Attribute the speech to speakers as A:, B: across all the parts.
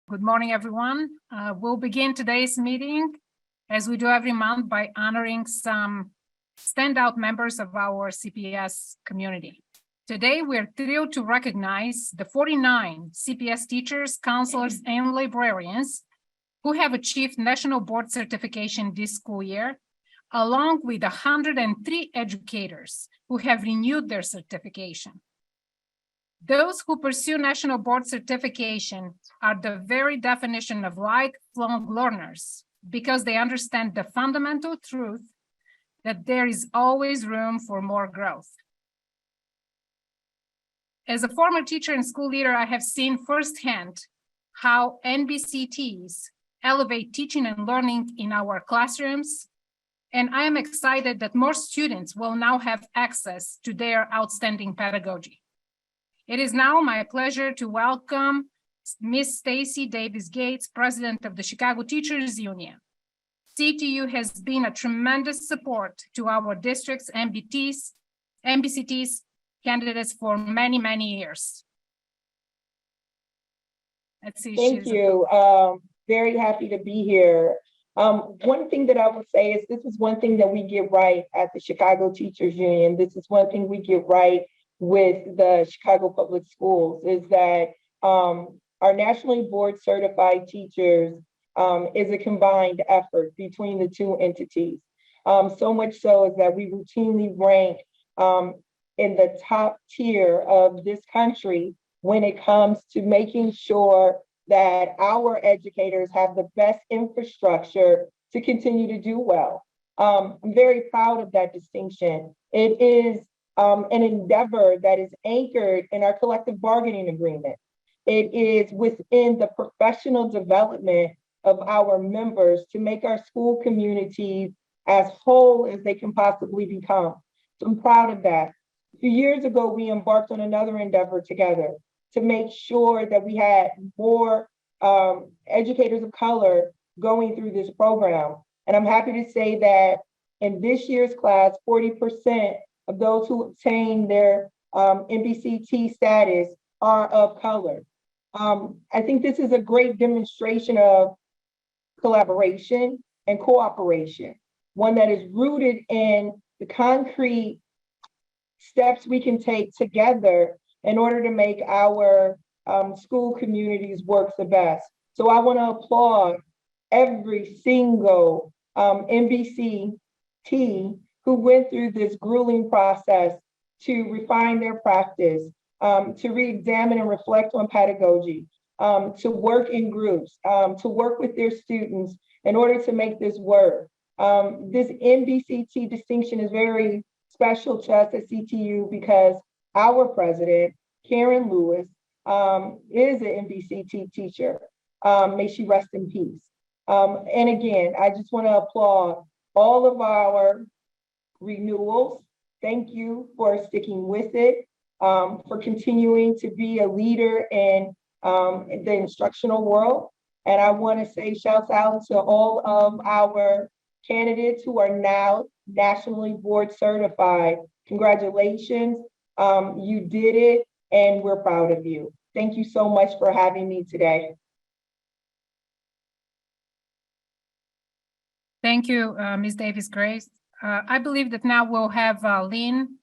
A: Good morning, everyone. We'll begin today's meeting, as we do every month, by honoring some standout members of our CPS community. Today, we're thrilled to recognize the 49 CPS teachers, counselors, and librarians who have achieved National Board Certification this school year, along with 103 educators who have renewed their certification. Those who pursue National Board Certification are the very definition of lifelong learners because they understand the fundamental truth that there is always room for more growth. As a former teacher and school leader, I have seen firsthand how NBCTs elevate teaching and learning in our classrooms, and I am excited that more students will now have access to their outstanding pedagogy. It is now my pleasure to welcome Ms. Stacy Davis Gates, President of the Chicago Teachers Union. CTU has been a tremendous support to our district's NBCTs candidates for many, many years. Let's see.
B: Thank you. Very happy to be here. One thing that I would say is this is one thing that we get right at the Chicago Teachers Union. This is one thing we get right with the Chicago Public Schools is that our nationally board certified teachers is a combined effort between the two entities. So much so is that we routinely rank in the top tier of this country when it comes to making sure that our educators have the best infrastructure to continue to do well. I'm very proud of that distinction. It is an endeavor that is anchored in our collective bargaining agreement. It is within the professional development of our members to make our school communities as whole as they can possibly become. So I'm proud of that. A few years ago, we embarked on another endeavor together to make sure that we had more educators of color going through this program. And I'm happy to say that in this year's class, 40% of those who obtain their NBCT status are of color. I think this is a great demonstration of collaboration and cooperation, one that is rooted in the concrete steps we can take together in order to make our school communities work the best. So I want to applaud every single NBCT who went through this grueling process to refine their practice, to re-examine and reflect on pedagogy, to work in groups, to work with their students in order to make this work. This NBCT distinction is very special to us at CTU because our president, Karen Lewis, is an NBCT teacher. May she rest in peace. And again, I just want to applaud all of our renewals. Thank you for sticking with it, for continuing to be a leader in the instructional world. And I want to say shouts out to all of our candidates who are now nationally board certified. Congratulations, you did it, and we're proud of you. Thank you so much for having me today.
A: Thank you, Ms. Davis-Grace. I believe that now we'll have Lynn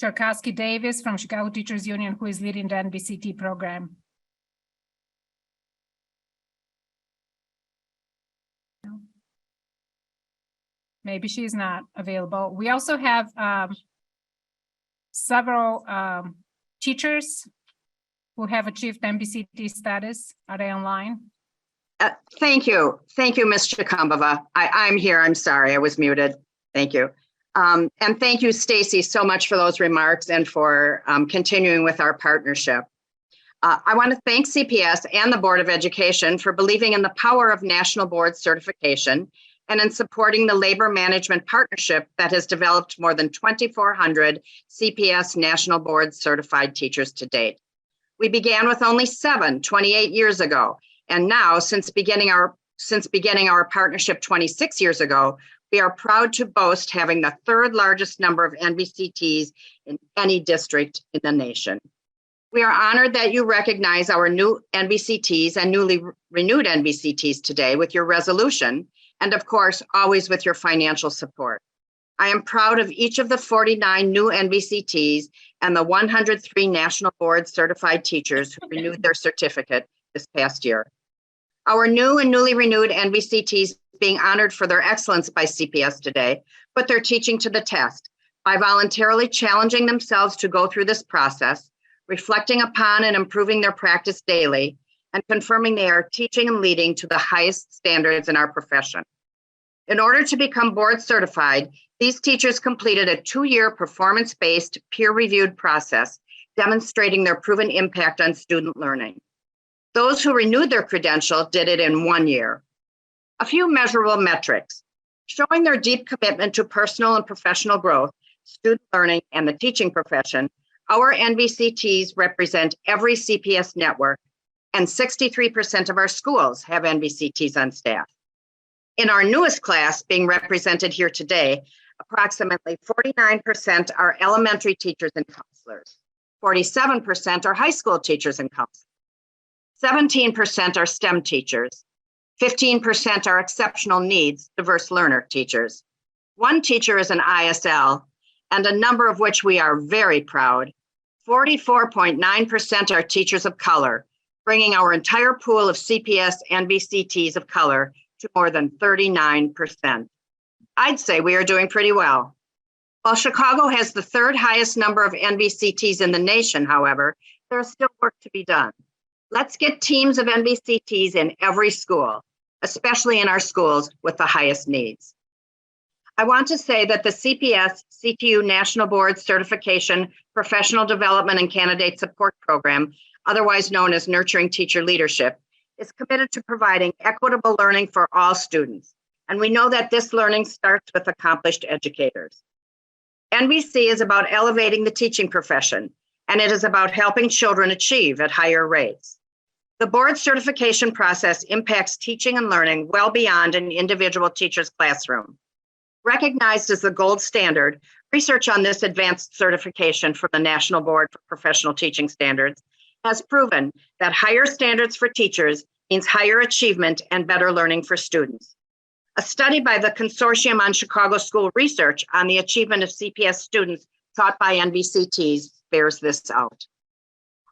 A: Cherkasky-Davis from Chicago Teachers Union, who is leading the NBCT program. Maybe she's not available. We also have several teachers who have achieved NBCT status. Are they online?
C: Thank you. Thank you, Ms. Chikumbova. I'm here. I'm sorry, I was muted. Thank you. And thank you, Stacy, so much for those remarks and for continuing with our partnership. I want to thank CPS and the Board of Education for believing in the power of National Board Certification and in supporting the labor management partnership that has developed more than 2,400 CPS National Board certified teachers to date. We began with only 7 28 years ago, and now since beginning our partnership 26 years ago, we are proud to boast having the 3rd largest number of NBCTs in any district in the nation. We are honored that you recognize our new NBCTs and newly renewed NBCTs today with your resolution, and of course, always with your financial support. I am proud of each of the 49 new NBCTs and the 103 National Board certified teachers who renewed their certificate this past year. Our new and newly renewed NBCTs being honored for their excellence by CPS today put their teaching to the test by voluntarily challenging themselves to go through this process, reflecting upon and improving their practice daily, and confirming they are teaching and leading to the highest standards in our profession. In order to become board certified, these teachers completed a 2-year performance-based, peer-reviewed process demonstrating their proven impact on student learning. Those who renewed their credential did it in 1 year. A few measurable metrics, showing their deep commitment to personal and professional growth, student learning, and the teaching profession. Our NBCTs represent every CPS network, and 63% of our schools have NBCTs on staff. In our newest class being represented here today, approximately 49% are elementary teachers and counselors. 47% are high school teachers and counselors. 17% are STEM teachers. 15% are exceptional needs, diverse learner teachers. 1 teacher is an ISL, and a number of which we are very proud. 44.9% are teachers of color, bringing our entire pool of CPS NBCTs of color to more than 39%. I'd say we are doing pretty well. While Chicago has the 3rd highest number of NBCTs in the nation, however, there is still work to be done. Let's get teams of NBCTs in every school, especially in our schools with the highest needs. I want to say that the CPS CTU National Board Certification Professional Development and Candidate Support Program, otherwise known as Nurturing Teacher Leadership, is committed to providing equitable learning for all students. And we know that this learning starts with accomplished educators. NBC is about elevating the teaching profession, and it is about helping children achieve at higher rates. The board certification process impacts teaching and learning well beyond an individual teacher's classroom. Recognized as the gold standard, research on this advanced certification from the National Board for Professional Teaching Standards has proven that higher standards for teachers means higher achievement and better learning for students. A study by the Consortium on Chicago School Research on the achievement of CPS students taught by NBCTs bears this out.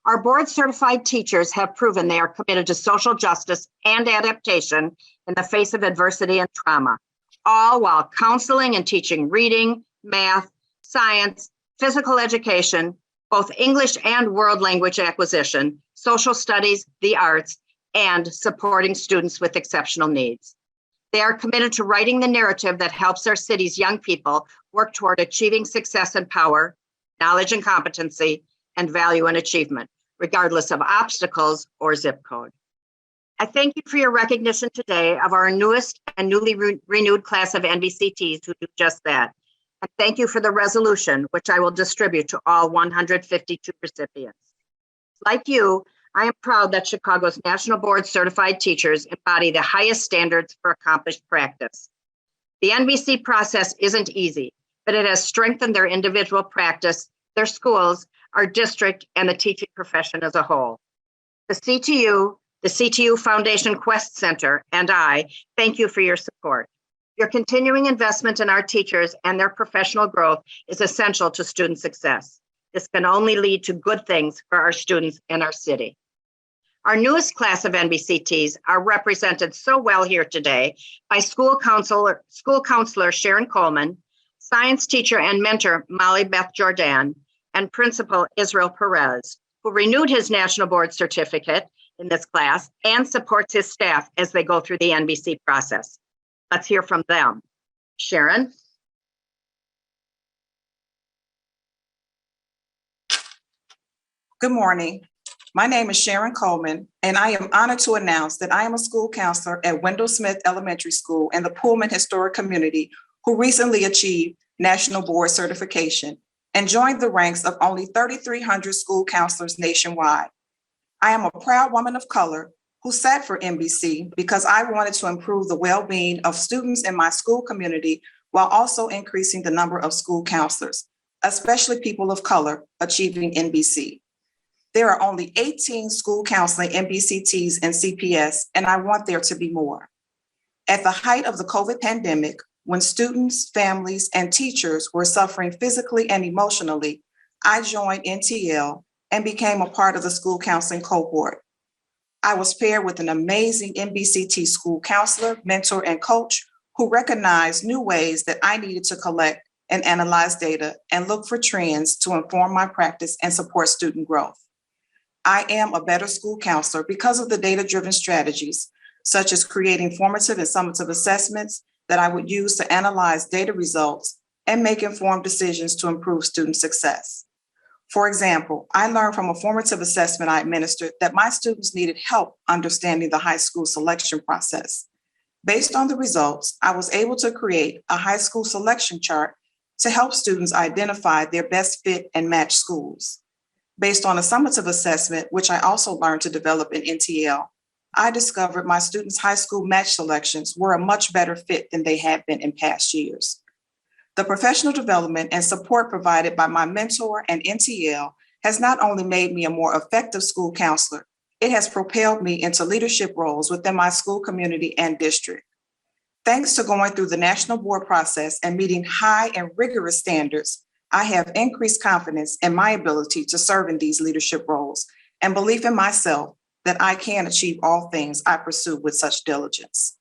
C: Our board certified teachers have proven they are committed to social justice and adaptation in the face of adversity and trauma, all while counseling and teaching reading, math, science, physical education, both English and world language acquisition, social studies, the arts, and supporting students with exceptional needs. They are committed to writing the narrative that helps our city's young people work toward achieving success and power, knowledge and competency, and value and achievement, regardless of obstacles or zip code. I thank you for your recognition today of our newest and newly renewed class of NBCTs who do just that. And thank you for the resolution, which I will distribute to all 152 recipients. Like you, I am proud that Chicago's National Board certified teachers embody the highest standards for accomplished practice. The NBC process isn't easy, but it has strengthened their individual practice, their schools, our district, and the teaching profession as a whole. The CTU Foundation Quest Center, and I thank you for your support. Your continuing investment in our teachers and their professional growth is essential to student success. This can only lead to good things for our students and our city. Our newest class of NBCTs are represented so well here today by school counselor Sharon Coleman, science teacher and mentor Molly Beth Jordan, and principal Israel Perez, who renewed his National Board certificate in this class and supports his staff as they go through the NBC process. Let's hear from them. Sharon?
D: Good morning. My name is Sharon Coleman, and I am honored to announce that I am a school counselor at Wendell Smith Elementary School and the Pullman Historic Community who recently achieved National Board certification and joined the ranks of only 3,300 school counselors nationwide. I am a proud woman of color who sat for NBC because I wanted to improve the well-being of students in my school community while also increasing the number of school counselors, especially people of color, achieving NBC. There are only 18 school counseling MBCTs and CPS, and I want there to be more. At the height of the COVID pandemic, when students, families, and teachers were suffering physically and emotionally, I joined NTL and became a part of the school counseling cohort. I was paired with an amazing MBCT school counselor, mentor, and coach who recognized new ways that I needed to collect and analyze data and look for trends to inform my practice and support student growth. I am a better school counselor because of the data-driven strategies, such as creating formative and summative assessments that I would use to analyze data results and make informed decisions to improve student success. For example, I learned from a formative assessment I administered that my students needed help understanding the high school selection process. Based on the results, I was able to create a high school selection chart to help students identify their best fit and match schools. Based on a summative assessment, which I also learned to develop in NTL, I discovered my students' high school match selections were a much better fit than they had been in past years. The professional development and support provided by my mentor and NTL has not only made me a more effective school counselor, it has propelled me into leadership roles within my school community and district. Thanks to going through the national board process and meeting high and rigorous standards, I have increased confidence in my ability to serve in these leadership roles and belief in myself that I can achieve all things I pursue with such diligence.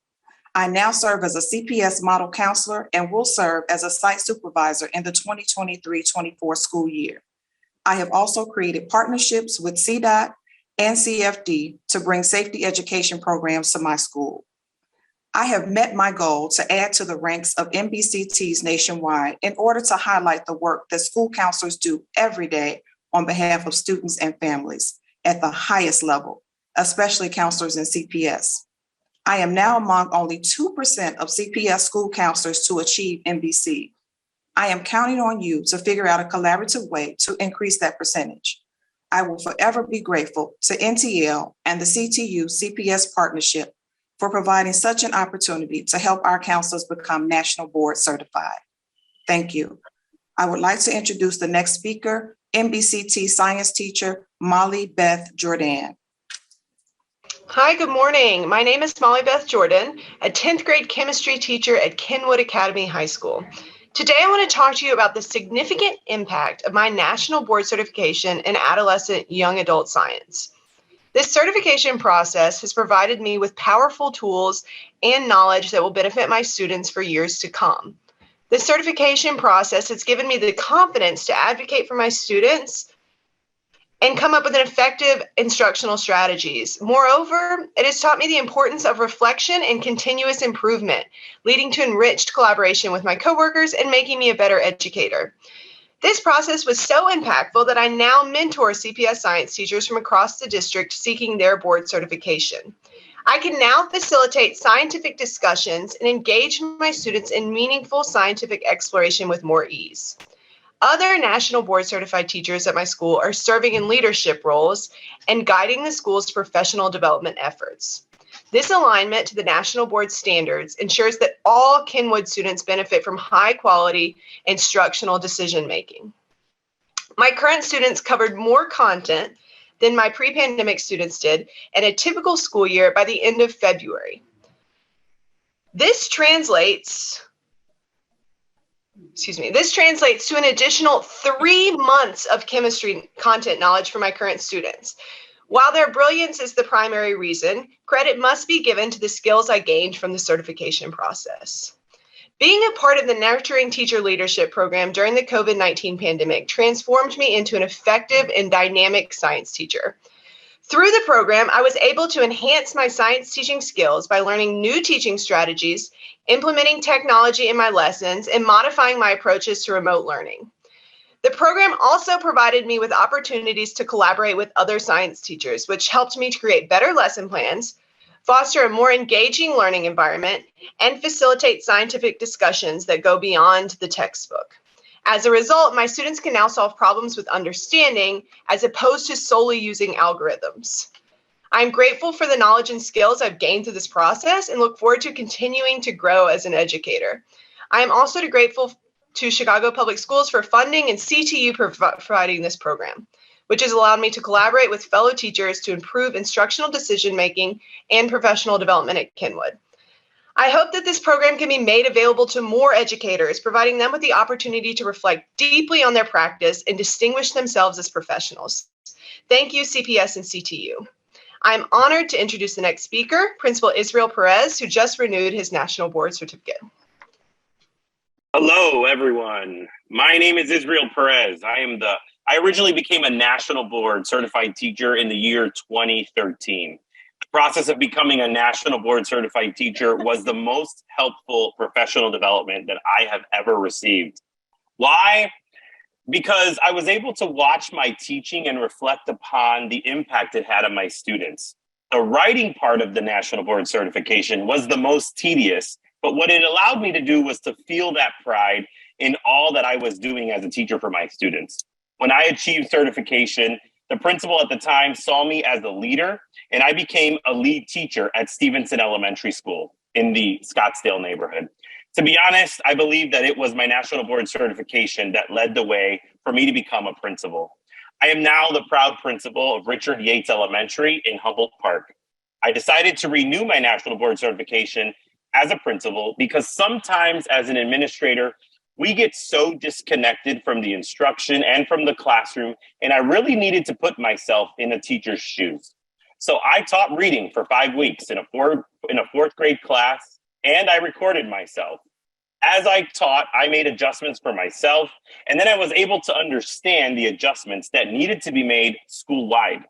D: I now serve as a CPS model counselor and will serve as a site supervisor in the 2023-24 school year. I have also created partnerships with CDOT and CFD to bring safety education programs to my school. I have met my goal to add to the ranks of MBCTs nationwide in order to highlight the work that school counselors do every day on behalf of students and families at the highest level, especially counselors in CPS. I am now among only 2% of CPS school counselors to achieve MBC. I am counting on you to figure out a collaborative way to increase that percentage. I will forever be grateful to NTL and the CTU CPS partnership for providing such an opportunity to help our counselors become national board certified. Thank you. I would like to introduce the next speaker, MBCT science teacher, Molly Beth Jordan.
E: Hi, good morning. My name is Molly Beth Jordan, a 10th grade chemistry teacher at Kenwood Academy High School. Today, I want to talk to you about the significant impact of my national board certification in adolescent young adult science. This certification process has provided me with powerful tools and knowledge that will benefit my students for years to come. This certification process has given me the confidence to advocate for my students and come up with an effective instructional strategies. Moreover, it has taught me the importance of reflection and continuous improvement, leading to enriched collaboration with my coworkers and making me a better educator. This process was so impactful that I now mentor CPS science teachers from across the district seeking their board certification. I can now facilitate scientific discussions and engage my students in meaningful scientific exploration with more ease. Other national board certified teachers at my school are serving in leadership roles and guiding the school's professional development efforts. This alignment to the national board standards ensures that all Kenwood students benefit from high quality instructional decision making. My current students covered more content than my pre-pandemic students did in a typical school year by the end of February. This translates to an additional 3 months of chemistry content knowledge for my current students. While their brilliance is the primary reason, credit must be given to the skills I gained from the certification process. Being a part of the Nurturing Teacher Leadership Program during the COVID-19 pandemic transformed me into an effective and dynamic science teacher. Through the program, I was able to enhance my science teaching skills by learning new teaching strategies, implementing technology in my lessons, and modifying my approaches to remote learning. The program also provided me with opportunities to collaborate with other science teachers, which helped me to create better lesson plans, foster a more engaging learning environment, and facilitate scientific discussions that go beyond the textbook. As a result, my students can now solve problems with understanding as opposed to solely using algorithms. I'm grateful for the knowledge and skills I've gained through this process and look forward to continuing to grow as an educator. I am also grateful to Chicago Public Schools for funding and CTU providing this program. which has allowed me to collaborate with fellow teachers to improve instructional decision-making and professional development at Kenwood. I hope that this program can be made available to more educators, providing them with the opportunity to reflect deeply on their practice and distinguish themselves as professionals. Thank you, CPS and CTU. I'm honored to introduce the next speaker, Principal Israel Perez, who just renewed his National Board Certificate.
F: Hello, everyone. My name is Israel Perez. I originally became a National Board Certified Teacher in the year 2013. The process of becoming a National Board Certified Teacher was the most helpful professional development that I have ever received. Why? Because I was able to watch my teaching and reflect upon the impact it had on my students. The writing part of the National Board Certification was the most tedious, but what it allowed me to do was to feel that pride in all that I was doing as a teacher for my students. When I achieved certification, the principal at the time saw me as a leader, and I became a lead teacher at Stevenson Elementary School in the Scottsdale neighborhood. To be honest, I believe that it was my National Board Certification that led the way for me to become a principal. I am now the proud principal of Richard Yates Elementary in Humboldt Park. I decided to renew my National Board Certification as a principal because sometimes as an administrator, we get so disconnected from the instruction and from the classroom, and I really needed to put myself in a teacher's shoes. So I taught reading for 5 weeks in a fourth grade class, and I recorded myself. As I taught, I made adjustments for myself, and then I was able to understand the adjustments that needed to be made school-wide.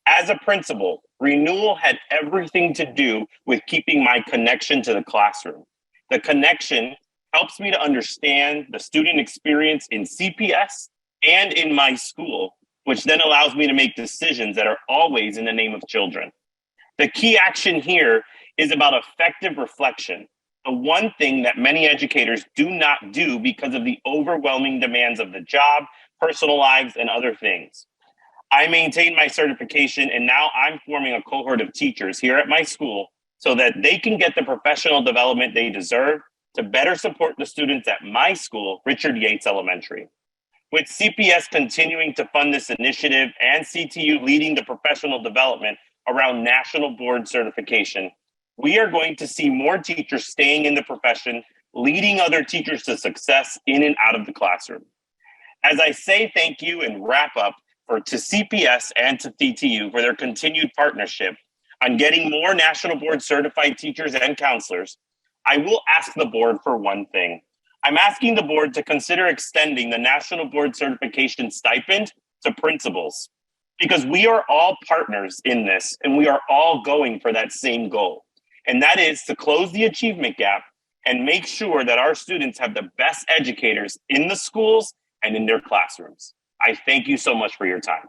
F: As a principal, renewal had everything to do with keeping my connection to the classroom. The connection helps me to understand the student experience in CPS and in my school, which then allows me to make decisions that are always in the name of children. The key action here is about effective reflection, the one thing that many educators do not do because of the overwhelming demands of the job, personal lives, and other things. I maintain my certification, and now I'm forming a cohort of teachers here at my school so that they can get the professional development they deserve to better support the students at my school, Richard Yates Elementary. With CPS continuing to fund this initiative and CTU leading the professional development around National Board Certification, we are going to see more teachers staying in the profession, leading other teachers to success in and out of the classroom. As I say thank you and wrap up to CPS and to CTU for their continued partnership on getting more National Board Certified teachers and counselors, I will ask the board for one thing. I'm asking the board to consider extending the National Board Certification stipend to principals, because we are all partners in this and we are all going for that same goal. And that is to close the achievement gap and make sure that our students have the best educators in the schools and in their classrooms. I thank you so much for your time.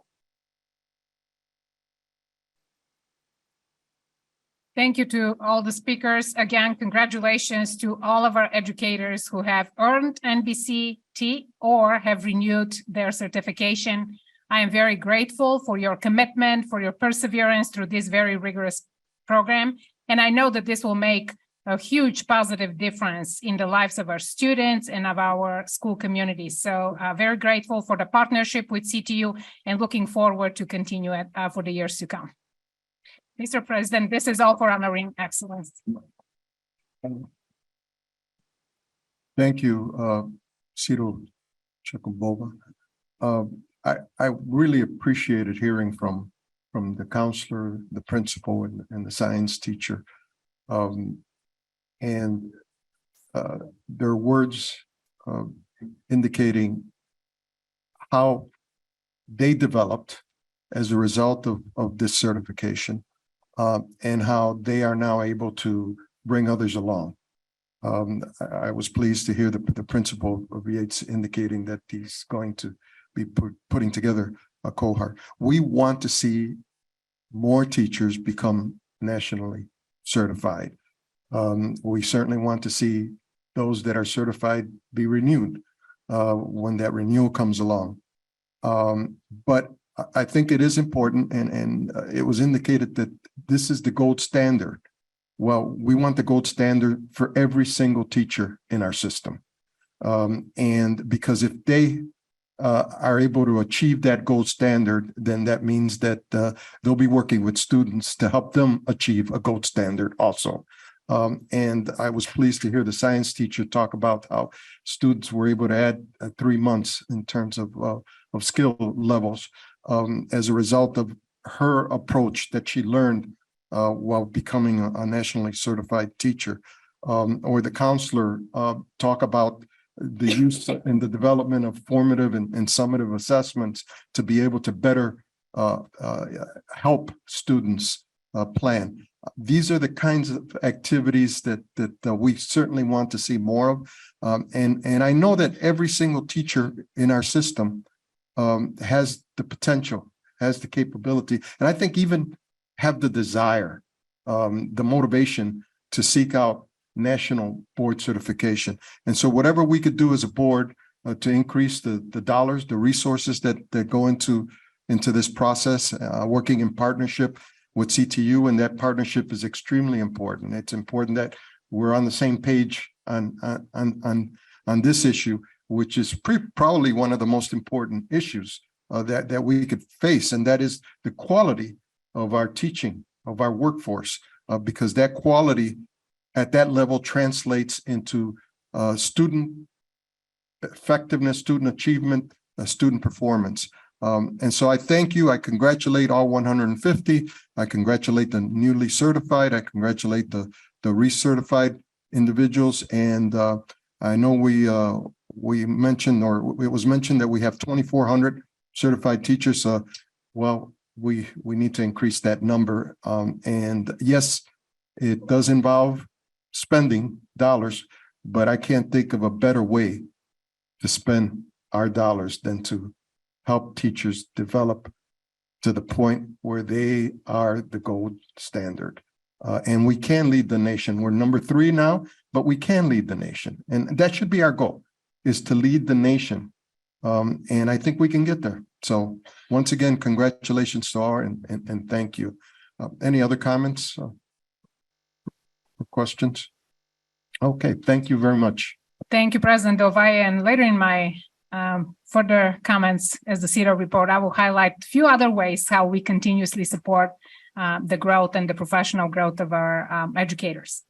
A: Thank you to all the speakers. Again, congratulations to all of our educators who have earned NBCT or have renewed their certification. I am very grateful for your commitment, for your perseverance through this very rigorous program. And I know that this will make a huge positive difference in the lives of our students and of our school community. So very grateful for the partnership with CTU and looking forward to continue it for the years to come. Mr. President, this is all for honoring excellence.
G: Thank you, Ciro Chakubova. I really appreciated hearing from the counselor, the principal, and the science teacher. And their words indicating how they developed as a result of this certification, and how they are now able to bring others along. I was pleased to hear the principal of Yates indicating that he's going to be putting together a cohort. We want to see more teachers become nationally certified. We certainly want to see those that are certified be renewed when that renewal comes along. But I think it is important, and it was indicated that this is the gold standard. Well, we want the gold standard for every single teacher in our system. And because if they are able to achieve that gold standard, then that means that they'll be working with students to help them achieve a gold standard also. And I was pleased to hear the science teacher talk about how students were able to add 3 months in terms of skill levels as a result of her approach that she learned while becoming a nationally certified teacher. Or the counselor talk about the use and the development of formative and summative assessments to be able to better help students plan. These are the kinds of activities that we certainly want to see more of. And I know that every single teacher in our system has the potential, has the capability, and I think even have the desire, the motivation to seek out national board certification. And so whatever we could do as a board to increase the dollars, the resources that go into this process, working in partnership with CTU, and that partnership is extremely important. It's important that we're on the same page on this issue, which is probably one of the most important issues that we could face, and that is the quality of our teaching, of our workforce, because that quality at that level translates into student effectiveness, student achievement, student performance. And so I thank you. I congratulate all 150. I congratulate the newly certified. I congratulate the recertified individuals. And I know we mentioned, or it was mentioned, that we have 2,400 certified teachers. Well, we need to increase that number. And yes, it does involve spending dollars, but I can't think of a better way to spend our dollars than to help teachers develop to the point where they are the gold standard. And we can lead the nation. We're number 3 now, but we can lead the nation. And that should be our goal, is to lead the nation. And I think we can get there. So once again, congratulations to all, and thank you. Any other comments or questions? Okay, thank you very much.
A: Thank you, President Dovaya. And later in my further comments as the CEDAR report, I will highlight a few other ways how we continuously support the growth and the professional growth of our educators.